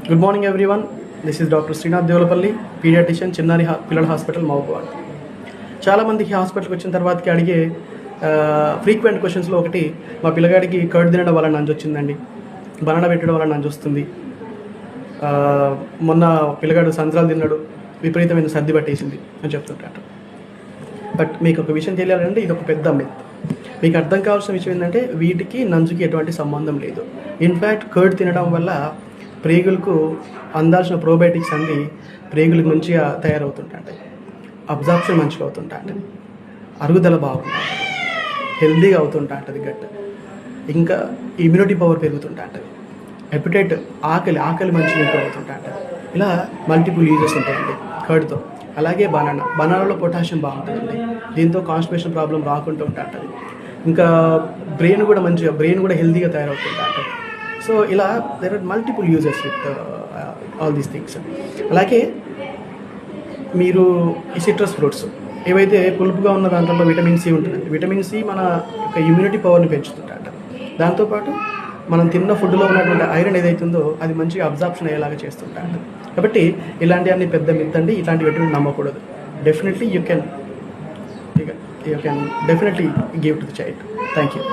Good morning everyone. This is doctor Srinath Devalapalli, paediatrician, చిన్నారి పిల్లల hospital, Mahabubabad. చాలామందికి హాస్పిటల్కి వచ్చిన తర్వాతకి అడిగే ఫ్రీక్వెంట్ క్వశ్చన్స్లో ఒకటి, మా పిల్లగాడికి కర్డ్ తినడం వల్ల నంజు వచ్చిందండి, బనానా పెట్టడం వల్ల నంజు వస్తుంది, మొన్న పిల్లగాడు సంత్రాలు తిన్నాడు, విపరీతమైన సర్ది పట్టేసింది అని చెప్తుంటారు. బట్ మీకు ఒక విషయం తెలియాలంటే ఇది ఒక పెద్ద మిత్. మీకు అర్థం కావాల్సిన విషయం ఏంటంటే వీటికి నంజుకి ఎటువంటి సంబంధం లేదు. ఇన్ఫ్యాక్ట్ కర్డ్ తినడం వల్ల ప్రేగులకు అందాల్సిన ప్రోబయోటిక్స్ అన్ని ప్రేగులకు మంచిగా తయారవుతుంటాయి, అబ్జార్ప్షన్ మంచిగా అవుతుంటుంది, అరుగుదల బాగుంటుంది, హెల్దీగా అవుతుంటుంది గట్, ఇంకా ఇమ్యూనిటీ పవర్ పెరుగుతుంటుంది, ఎపిటైట్ ఆకలి మంచిగా ఇంప్రూవ్ అవుతుంటుంది. ఇలా మల్టిపుల్ యూజెస్ ఉంటాయండి కర్డ్తో. అలాగే బనానాలో పొటాషియం బాగుంటుందండి, దీంతో కాన్స్టిపేషన్ ప్రాబ్లం రాకుండా ఉంటుంది. ఇంకా బ్రెయిన్ కూడా హెల్దీగా తయారవుతుంటుంది. సో ఇలా there are multiple uses with all these things. అలాగే మీరు ఈ సిట్రస్ ఫ్రూట్స్ ఏవైతే పులుపుగా ఉన్న దాంట్లో విటమిన్ సి ఉంటుందండి. విటమిన్ సి మన యొక్క ఇమ్యూనిటీ పవర్ని పెంచుతుంటాట. దాంతోపాటు మనం తిన్న ఫుడ్లో ఉన్నటువంటి ఐరన్ ఏదైతుందో అది మంచిగా అబ్జార్ప్షన్ అయ్యేలాగా చేస్తుంటాట. కాబట్టి ఇలాంటివన్నీ పెద్ద మిత్ అండి, ఇట్లాంటివి ఎటువంటి నమ్మకూడదు. Definitely you can definitely give to the child. Thank you.